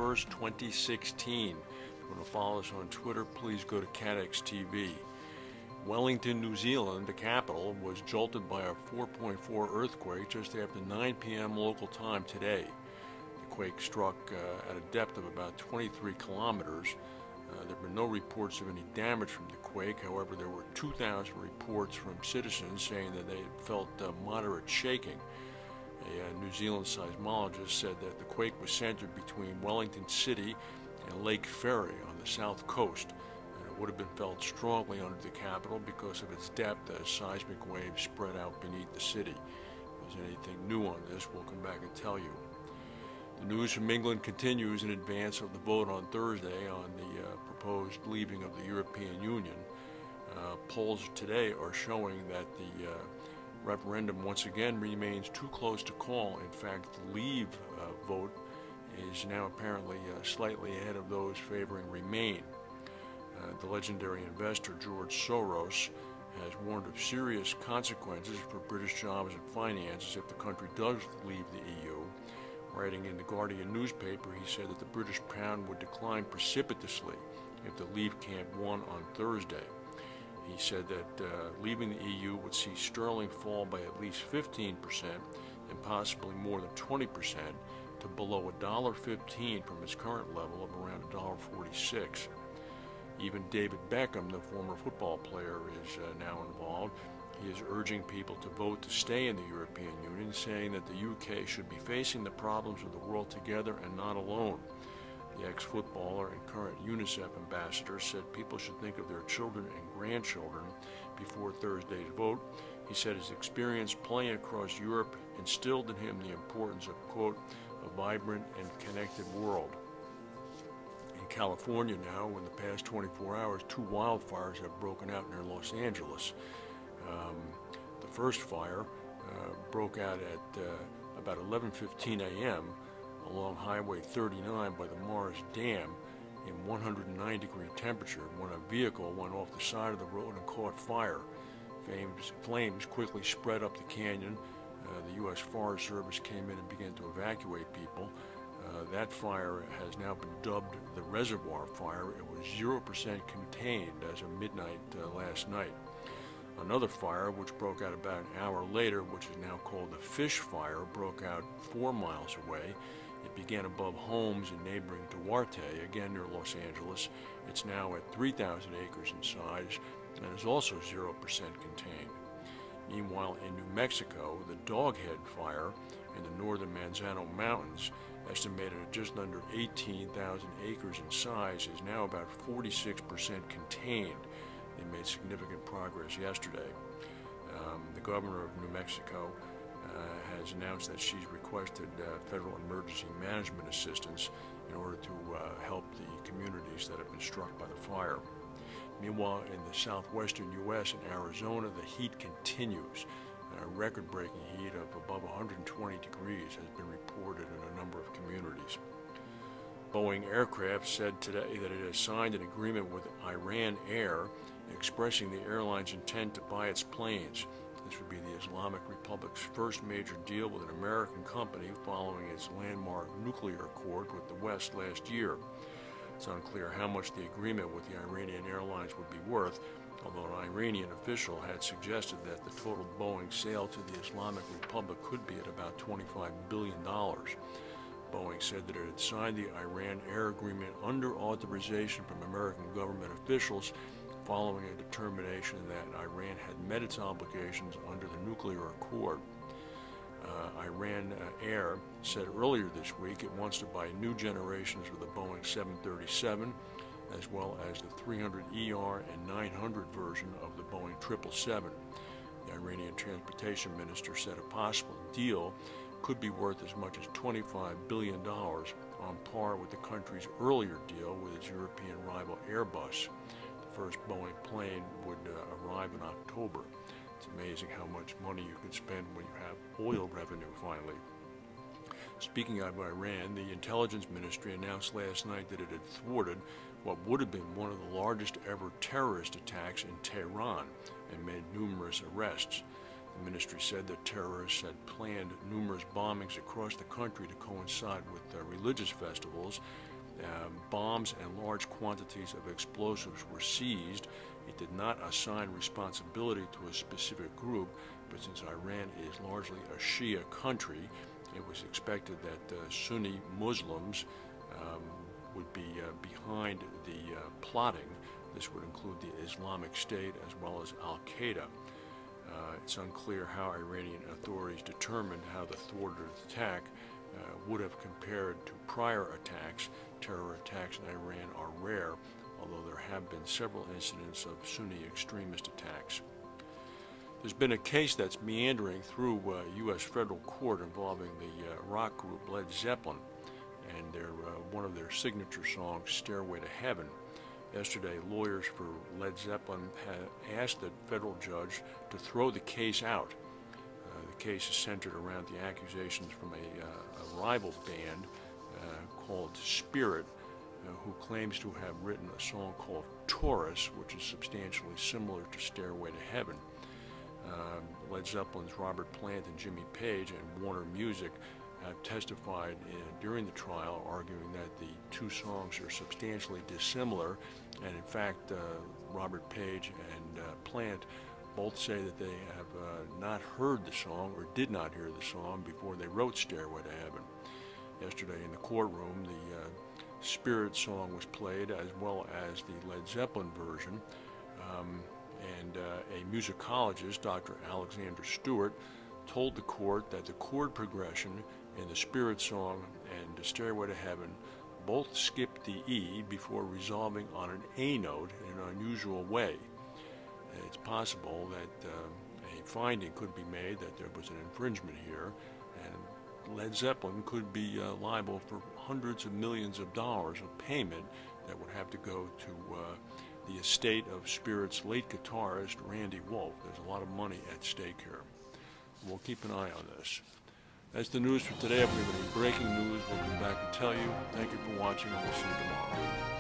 1st, 2016. If you want to follow us on Twitter, please go to CATEX TV. Wellington, New Zealand, the capital, was jolted by a 4.4 earthquake just after 9 p.m. local time today. The quake struck at a depth of about 23 kilometers. There were no reports of any damage from the quake. However, there were 2,000 reports from citizens saying that they felt moderate shaking. A New Zealand seismologist said that the quake was centered between Wellington City and Lake Ferry on the south coast. Would have been felt strongly under the capital because of its depth as seismic waves spread out beneath the city. If there's anything new on this, we'll come back and tell you. The news from England continues in advance of the vote on Thursday on the proposed leaving of the European Union. Polls today are showing that the referendum once again remains too close to call. In fact, the leave vote is now apparently slightly ahead of those favoring remain. The legendary investor George Soros has warned of serious consequences for British jobs and finances if the country does leave the EU. Writing in the Guardian newspaper, he said that the British pound would decline precipitously if the Leave camp won on Thursday. He said that leaving the EU would see sterling fall by at least 15% and possibly more than 20% to below $1.15 from its current level of around $1.46. Even David Beckham, the former football player, is now involved. He is urging people to vote to stay in the European Union, saying that the UK should be facing the problems of the world together and not alone. The ex-footballer and current UNICEF ambassador said people should think of their children and grandchildren before Thursday's vote. He said his experience playing across Europe instilled in him the importance of, quote, a vibrant and connected world. In California now, in the past 24 hours, 2 wildfires have broken out near Los Angeles. The first fire broke out at about 11:15 a.m. along Highway 39 by the Morris Dam in 109-degree temperature when a vehicle went off the side of the road and caught fire. Flames quickly spread up the canyon. The U.S. Forest Service came in and began to evacuate people. That fire has now been dubbed the Reservoir Fire. It was 0% contained as of midnight last night. Another fire, which broke out about an hour later, which is now called the Fish Fire, broke out 4 miles away. It began above homes in neighboring Duarte, again near Los Angeles. It's now at 3,000 acres in size and is also 0% contained. Meanwhile, in New Mexico, the Doghead Fire in the northern Manzano Mountains, estimated at just under 18,000 acres in size, is now about 46% contained. They made significant progress yesterday. The governor of New Mexico has announced that she's requested federal emergency management assistance in order to help the communities that have been struck by the fire. Meanwhile, in the southwestern U.S. and Arizona, the heat continues. A record-breaking heat of above 120 degrees has been reported in a number of communities. Boeing Aircraft said today that it has signed an agreement with Iran Air expressing the airline's intent to buy its planes. This would be the Islamic Republic's first major deal with an American company following its landmark nuclear accord with the West last year. It's unclear how much the agreement with the Iranian airlines would be worth, although an Iranian official had suggested that the total Boeing sale to the Islamic Republic could be at about $25 billion. Boeing said that it had signed the Iran Air agreement under authorization from American government officials following a determination that Iran had met its obligations under the nuclear accord. Iran Air said earlier this week it wants to buy new generations of the Boeing 737, as well as the 300ER and 900 version of the Boeing 777. The Iranian transportation minister said a possible deal could be worth as much as $25 billion, on par with the country's earlier deal with its European rival Airbus. The first Boeing plane would arrive in October. It's amazing how much money you can spend when you have oil revenue finally. Speaking of Iran, the intelligence ministry announced last night that it had thwarted what would have been one of the largest ever terrorist attacks in Tehran and made numerous arrests. The ministry said that terrorists had planned numerous bombings across the country to coincide with religious festivals. Bombs and large quantities of explosives were seized. It did not assign responsibility to a specific group, but since Iran is largely a Shia country, it was expected that Sunni Muslims would be behind the plotting. This would include the Islamic State as well as Al-Qaeda. It's unclear how Iranian authorities determined how the thwarted attack would have compared to prior attacks. Terror attacks in Iran are rare, although there have been several incidents of Sunni extremist attacks. There's been a case that's meandering through U.S. federal court involving the rock group Led Zeppelin and one of their signature songs, Stairway to Heaven. Yesterday, lawyers for Led Zeppelin had asked the federal judge to throw the case out. The case is centered around the accusations from a rival band called Spirit, who claims to have written a song called Taurus, which is substantially similar to Stairway to Heaven. Led Zeppelin's Robert Plant and Jimmy Page and Warner Music have testified during the trial, arguing that the two songs are substantially dissimilar, and in fact Robert Page and Plant both say that they have not heard the song or did not hear the song before they wrote Stairway to Heaven. Yesterday in the courtroom, the Spirit song was played as well as the Led Zeppelin version, and a musicologist, Dr. Alexander Stewart, told the court that the chord progression in the Spirit song and Stairway to Heaven both skipped the E before resolving on an A note in an unusual way. It's possible that a finding could be made that there was an infringement here, and Led Zeppelin could be liable for hundreds of millions of dollars of payment that would have to go to the estate of Spirit's late guitarist, Randy Wolf. There's a lot of money at stake here. We'll keep an eye on this. That's the news for today. If we have any breaking news, we'll come back and tell you. Thank you for watching, and we'll see you tomorrow.